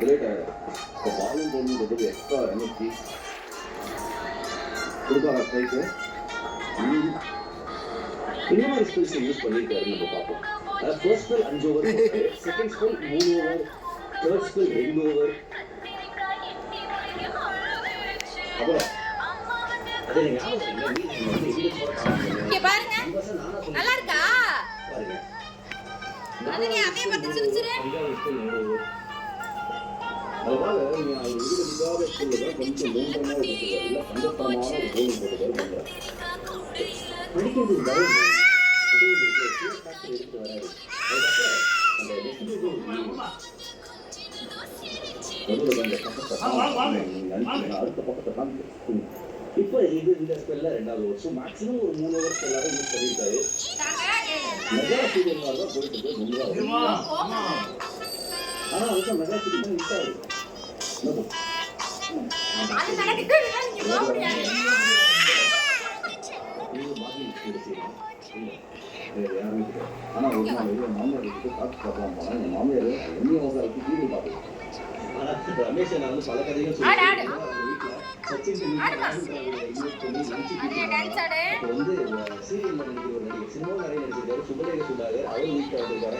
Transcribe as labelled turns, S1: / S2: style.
S1: Relate ஆகிடும். இப்போ பாலும் போகணுன்றது எக்ஸ்ட்ரா எனர்ஜி கொடுப்பாங்க ஸ்ட்ரைக்கு. இந்த மாதிரி ஸ்கில்ஸை யூஸ் பண்ணியிருக்காருன்னு நம்ம பார்ப்போம். First spell 5 over, second spell 3 over, third spell 2 over. அப்புறம் அதே ஞாபகம்
S2: பாருங்க, நல்லா இருக்கா
S1: பாருங்க.
S2: அதனே அதே பத்தி சிரிச்சிரு.
S1: அதனால நீங்க அது இதுக்காக சொல்லுங்க, கொஞ்சம் மூன்றமா இல்ல சந்தோஷமான ஒரு கோல் போடுறது பண்றேன். படிக்கிறது வரும் அதே எடுத்து வராது. அதுக்கப்புறம் அந்த நெக்ஸ்ட் அடுத்த பக்கத்தை காமிச்சு இப்போ இது இந்த ஸ்பெல்ல 2வது ஓவர். ஸோ மேக்ஸிமம் ஒரு 3 ஓவர் ஸ்பெல்லாக யூஸ் பண்ணியிருக்காரு. மெகா சீரியல் மாதிரி தான் போயிட்டு இருக்கு. ஆனால் அதுக்கு மெகா சீரியல் தான் மிஸ் ஆகுது. ஆனால் ஒரு நாள் வெளியே மாமியார் வீட்டுக்கு காத்து சாப்பிடலாம் போனால் எங்கள் மாமியார் எண்ணெய் அவசரத்துக்கு டிவி பார்த்துருக்கோம். ஆனால் ரமேஷ் நான் வந்து பல கதைகள் சொல்லுவேன். சச்சின் வந்து சீரியல் நடிக்கிற ஒரு நடிகர், சினிமா நிறைய நடிச்சிருக்காரு. சுபலேக சொன்னாரு, அவர் வீட்டில் வந்திருக்காரு.